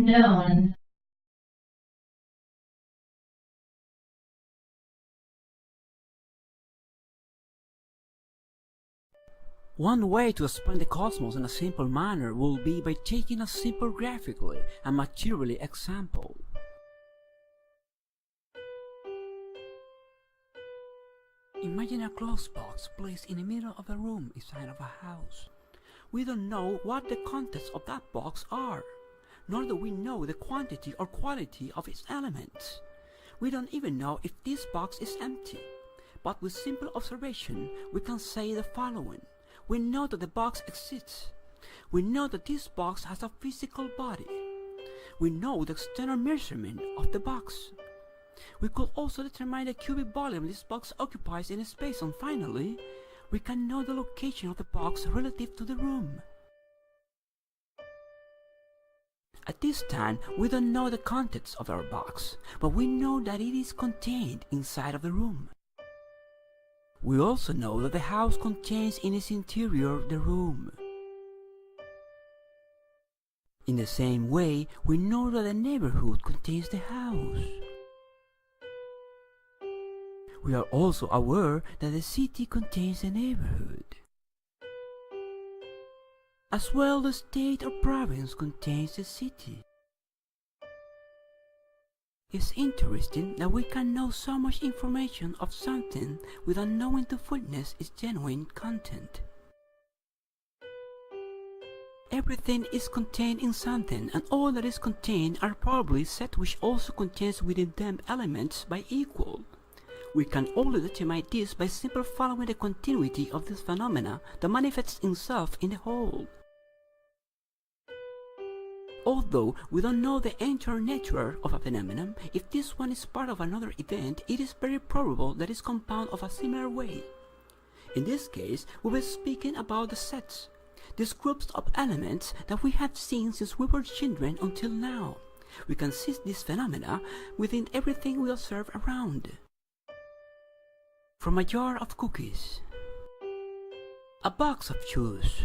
unknown. One way to explain the cosmos in a simple manner will be by taking a simple graphically and materially example. Imagine a closed box placed in the middle of a room inside of a house. We don't know what the contents of that box are, nor do we know the quantity or quality of its elements. We don't even know if this box is empty, but with simple observation we can say the following. We know that the box exists. We know that this box has a physical body. We know the external measurement of the box. We could also determine the cubic volume this box occupies in space, and finally, we can know the location of the box relative to the room. At this time, we don't know the contents of our box, but we know that it is contained inside of the room. We also know that the house contains in its interior the room. In the same way, we know that the neighborhood contains the house. We are also aware that the city contains the neighborhood. As well, the state or province contains the city. It's interesting that we can know so much information of something without knowing the fullness its genuine content. Everything is contained in something, and all that is contained are probably set which also contains within them elements by equal. We can only determine this by simply following the continuity of this phenomena that manifests itself in the whole. Although we don't know the entire nature of a phenomenon, if this one is part of another event, it is very probable that it is compounded of a similar way. In this case, we were speaking about the sets, these groups of elements that we have seen since we were children until now. We can see these phenomena within everything we observe around. From a jar of cookies, a box of shoes,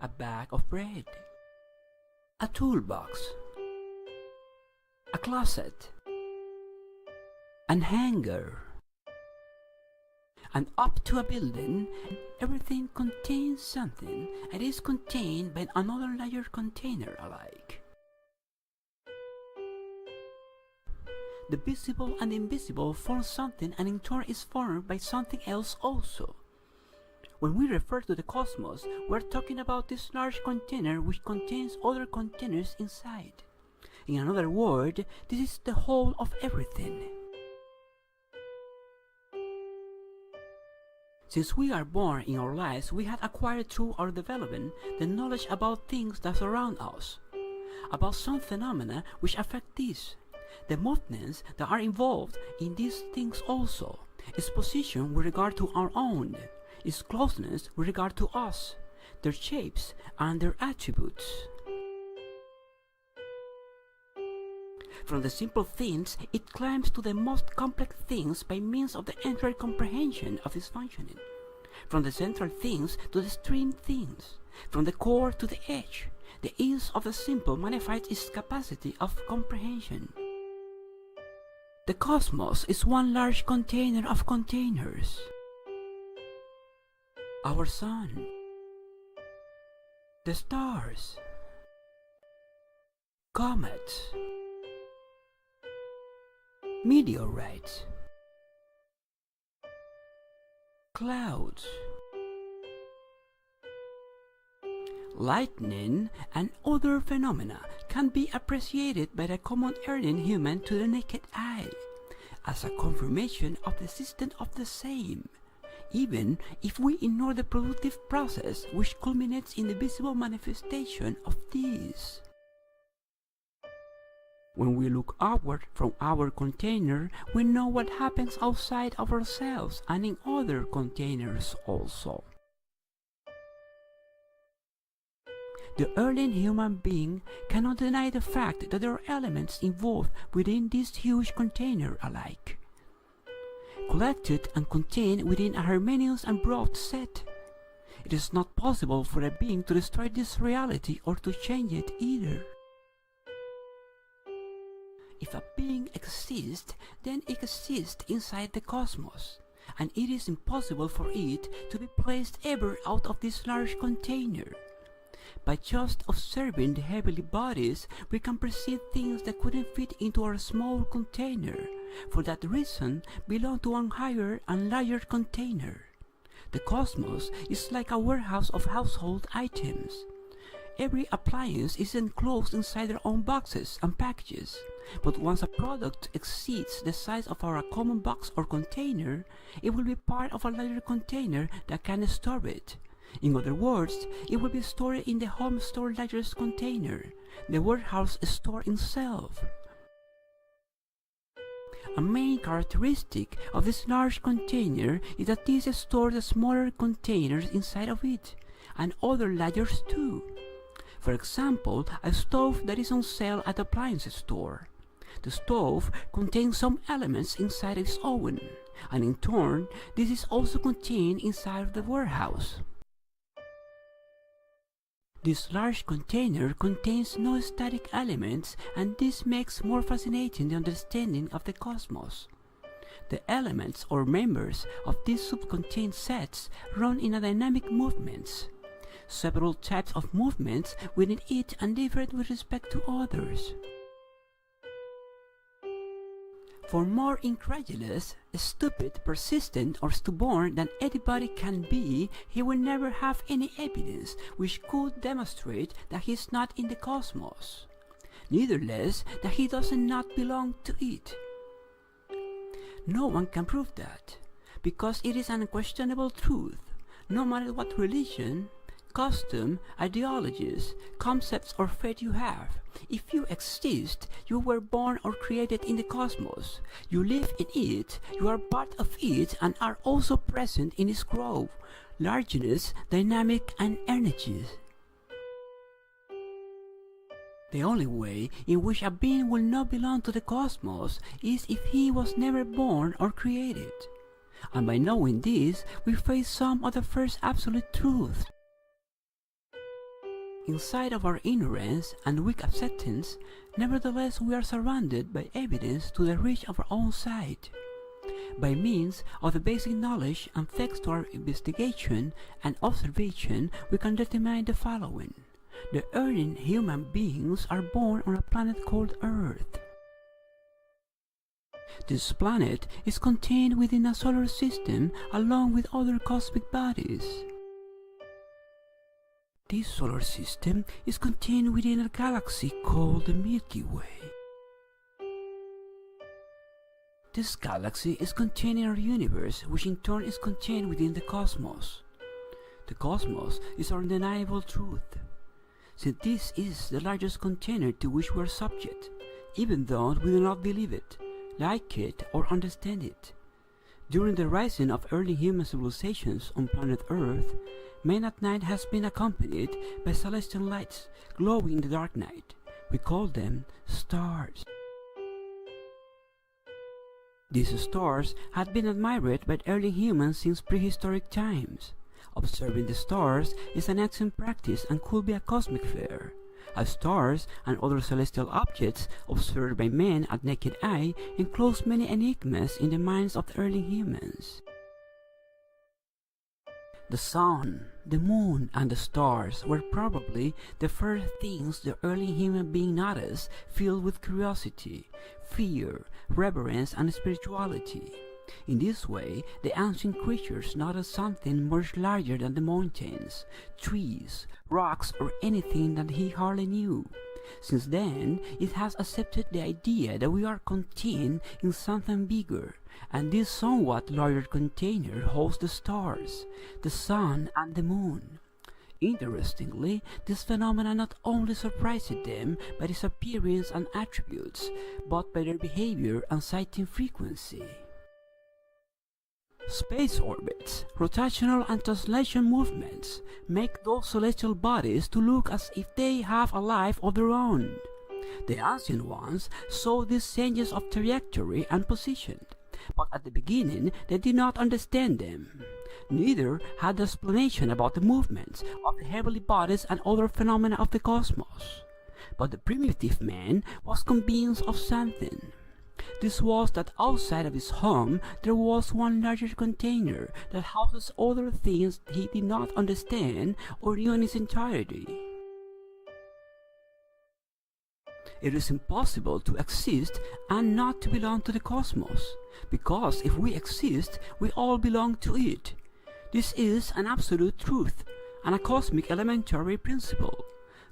a bag of bread, a toolbox, a closet, an hanger, and up to a building, everything contains something and is contained by another larger container alike. The visible and invisible form something, and in turn is formed by something else also. When we refer to the cosmos, we are talking about this large container which contains other containers inside. In another word, this is the whole of everything. Since we are born in our lives, we have acquired through our development the knowledge about things that surround us, about some phenomena which affect these, the movements that are involved in these things also, its position with regard to our own, its closeness with regard to us, their shapes and their attributes. From the simple things, it climbs to the most complex things by means of the entire comprehension of its functioning. From the central things to the extreme things, from the core to the edge, the ease of the simple magnifies its capacity of comprehension. The cosmos is one large container of containers. Our sun, the stars, comets, meteorites, clouds, lightning, and other phenomena can be appreciated by the common earthly human to the naked eye as a confirmation of the existence of the same, even if we ignore the productive process which culminates in the visible manifestation of these. When we look outward from our container, we know what happens outside of ourselves and in other containers also. The early human being cannot deny the fact that there are elements involved within this huge container alike, collected and contained within a harmonious and broad set. It is not possible for a being to destroy this reality or to change it either. If a being exists, then it exists inside the cosmos, and it is impossible for it to be placed ever out of this large container. By just observing the heavenly bodies, we can perceive things that couldn't fit into our small container, for that reason belong to one higher and larger container. The cosmos is like a warehouse of household items. Every appliance is enclosed inside their own boxes and packages, but once a product exceeds the size of our common box or container, it will be part of a larger container that can store it. In other words, it will be stored in the home store largest container, the warehouse store itself. A main characteristic of this large container is that this stores the smaller containers inside of it, and other layers too. For example, a stove that is on sale at the appliance store. The stove contains some elements inside its oven, and in turn, this is also contained inside of the warehouse. This large container contains no static elements, and this makes more fascinating the understanding of the cosmos. The elements or members of these subcontained sets run in a dynamic movements. Several types of movements within it and different with respect to others. For more incredulous, stupid, persistent, or stubborn than anybody can be, he will never have any evidence which could demonstrate that he is not in the cosmos, nevertheless that he does not belong to it. No one can prove that, because it is an unquestionable truth, no matter what religion, custom, ideologies, concepts or faith you have. If you exist, you were born or created in the cosmos. You live in it, you are part of it and are also present in its growth, largeness, dynamic and energy. The only way in which a being will not belong to the cosmos is if he was never born or created. And by knowing this, we face some of the first absolute truths. Inside of our ignorance and weak acceptance, nevertheless we are surrounded by evidence to the reach of our own sight. By means of the basic knowledge and thanks to our investigation and observation, we can determine the following. The early human beings are born on a planet called Earth. This planet is contained within a solar system along with other cosmic bodies. This solar system is contained within a galaxy called the Milky Way. This galaxy is contained in our universe, which in turn is contained within the cosmos. The cosmos is our undeniable truth, since this is the largest container to which we are subject, even though we do not believe it, like it, or understand it. During the rising of early human civilizations on planet Earth, man at night has been accompanied by celestial lights glowing in the dark night. We call them stars. These stars had been admired by early humans since prehistoric times. Observing the stars is an ancient practice and could be a cosmic fair, as stars and other celestial objects observed by men at naked eye enclose many enigmas in the minds of the early humans. The sun, the moon, and the stars were probably the first things the early human being noticed, filled with curiosity, fear, reverence, and spirituality. In this way, the ancient creatures noticed something much larger than the mountains, trees, rocks, or anything that he hardly knew. Since then, it has accepted the idea that we are contained in something bigger, and this somewhat larger container holds the stars, the sun, and the moon. Interestingly, this phenomenon not only surprised them by its appearance and attributes, but by their behavior and sighting frequency. Space orbits, rotational and translation movements make those celestial bodies to look as if they have a life of their own. The ancient ones saw these changes of trajectory and position, but at the beginning they did not understand them. Neither had the explanation about the movements of the heavenly bodies and other phenomena of the cosmos. But the primitive man was convinced of something. This was that outside of his home there was one larger container that houses other things he did not understand or knew in its entirety. It is impossible to exist and not to belong to the cosmos, because if we exist, we all belong to it. This is an absolute truth, and a cosmic elementary principle.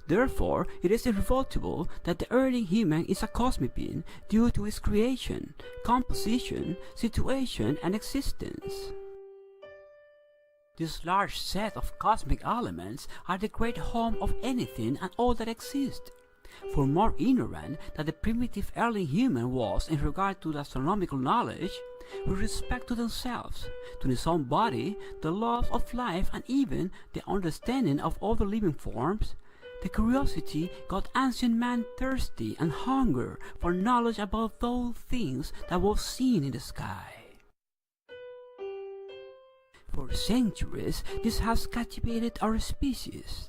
Therefore, it is irrefutable that the earthly human is a cosmic being due to his creation, composition, situation, and existence. This large set of cosmic elements are the great home of anything and all that exists. For more ignorant than the primitive early human was in regard to the astronomical knowledge, with respect to themselves, to his own body, the laws of life, and even the understanding of other living forms, the curiosity got ancient man thirsty and hunger for knowledge about those things that was seen in the sky. For centuries, this has captivated our species.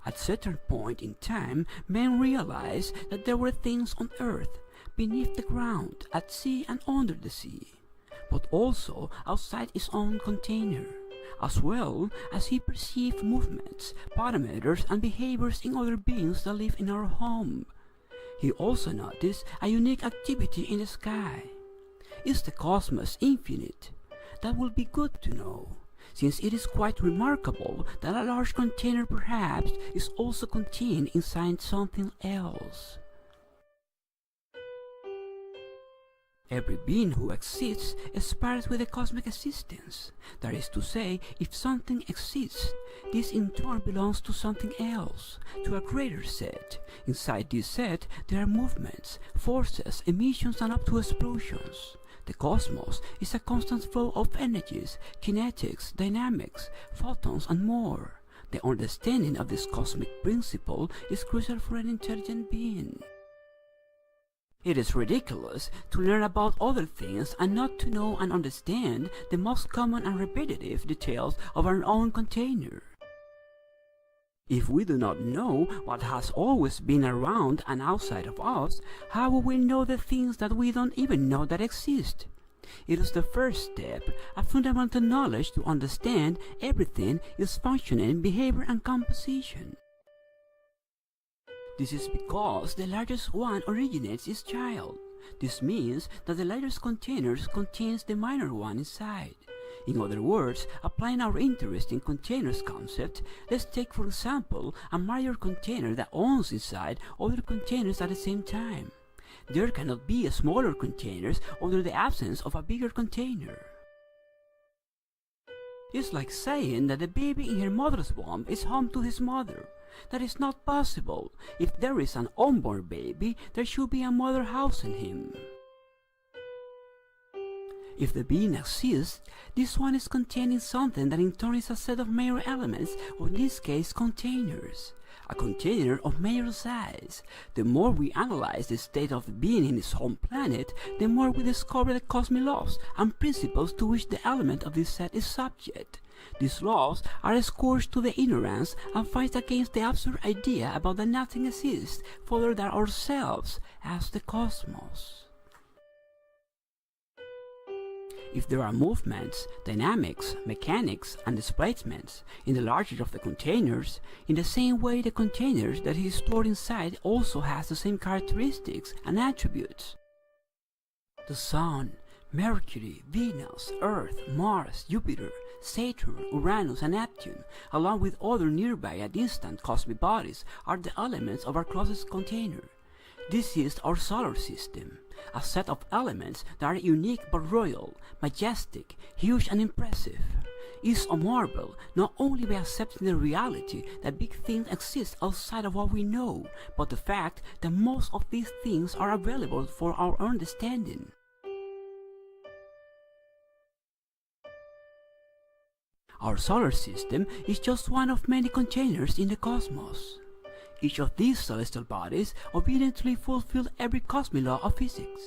At a certain point in time, men realized that there were things on earth, beneath the ground, at sea and under the sea, but also outside his own container, as well as he perceived movements, parameters, and behaviors in other beings that live in our home. He also noticed a unique activity in the sky. Is the cosmos infinite? That would be good to know, since it is quite remarkable that a large container perhaps is also contained inside something else. Every being who exists aspires with a cosmic existence. That is to say, if something exists, this in turn belongs to something else, to a greater set. Inside this set, there are movements, forces, emissions, and up to explosions. The cosmos is a constant flow of energies, kinetics, dynamics, photons, and more. The understanding of this cosmic principle is crucial for an intelligent being. It is ridiculous to learn about other things and not to know and understand the most common and repetitive details of our own container. If we do not know what has always been around and outside of us, how will we know the things that we don't even know that exist? It is the first step, a fundamental knowledge to understand everything, its functioning, behavior, and composition. This is because the largest one originates its child. This means that the largest container contains the minor one inside. In other words, applying our interest in containers concept, let's take for example a major container that owns inside other containers at the same time. There cannot be smaller containers under the absence of a bigger container. It's like saying that the baby in her mother's womb is home to his mother. That is not possible. If there is an unborn baby, there should be a mother housing him. If the being exists, this one is contained in something that in turn is a set of major elements, or in this case containers. A container of major size. The more we analyze the state of the being in its home planet, the more we discover the cosmic laws and principles to which the element of this set is subject. These laws are a scourge to the ignorance and fight against the absurd idea about that nothing exists further than ourselves as the cosmos. If there are movements, dynamics, mechanics, and displacements in the larger of the containers, in the same way the containers that is stored inside also has the same characteristics and attributes. The Sun, Mercury, Venus, Earth, Mars, Jupiter, Saturn, Uranus, and Neptune, along with other nearby and distant cosmic bodies, are the elements of our closest container. This is our solar system, a set of elements that are unique but royal, majestic, huge, and impressive. It is a marvel not only by accepting the reality that big things exist outside of what we know, but the fact that most of these things are available for our understanding. Our solar system is just one of many containers in the cosmos. Each of these celestial bodies obediently fulfill every cosmic law of physics.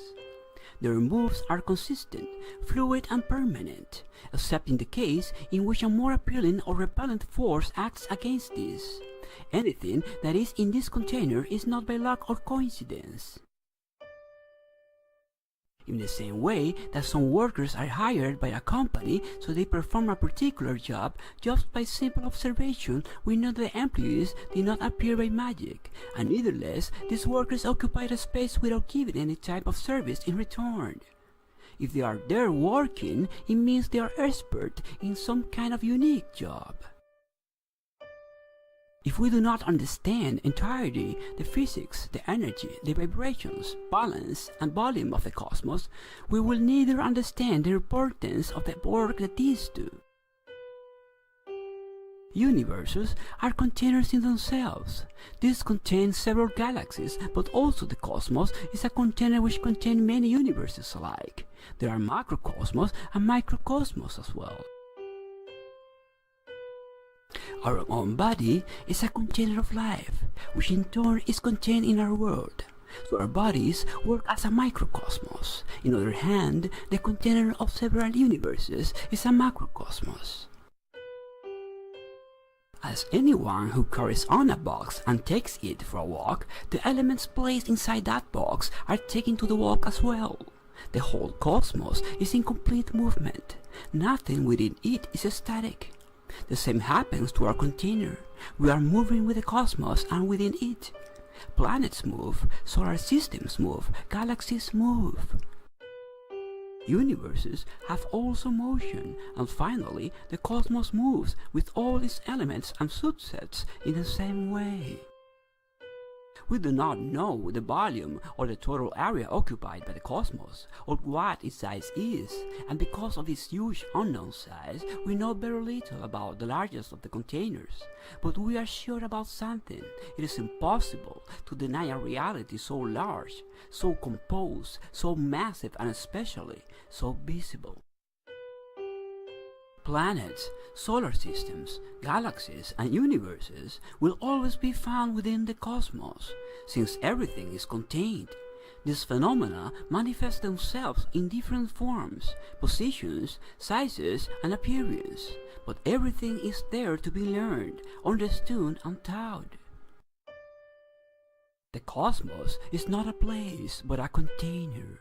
Their moves are consistent, fluid and permanent, except in the case in which a more appealing or repellent force acts against this. Anything that is in this container is not by luck or coincidence. In the same way that some workers are hired by a company so they perform a particular job, just by simple observation we know the employees did not appear by magic, and nevertheless these workers occupied a space without giving any type of service in return. If they are there working, it means they are expert in some kind of unique job. If we do not understand entirely the physics, the energy, the vibrations, balance, and volume of the cosmos, we will neither understand the importance of the work that these do. Universes are containers in themselves. These contain several galaxies, but also the cosmos is a container which contains many universes alike. There are macrocosmos and microcosmos as well. Our own body is a container of life, which in turn is contained in our world. So our bodies work as a microcosmos. On the other hand, the container of several universes is a macrocosmos. As anyone who carries on a box and takes it for a walk, the elements placed inside that box are taken to the walk as well. The whole cosmos is in complete movement. Nothing within it is static. The same happens to our container. We are moving with the cosmos and within it. Planets move, solar systems move, galaxies move. Universes have also motion, and finally the cosmos moves with all its elements and subsets in the same way. We do not know the volume or the total area occupied by the cosmos, or what its size is, and because of its huge unknown size, we know very little about the largest of the containers. But we are sure about something. It is impossible to deny a reality so large, so composed, so massive, and especially so visible. Planets, solar systems, galaxies, and universes will always be found within the cosmos, since everything is contained. These phenomena manifest themselves in different forms, positions, sizes, and appearance, but everything is there to be learned, understood, and taught. The cosmos is not a place, but a container.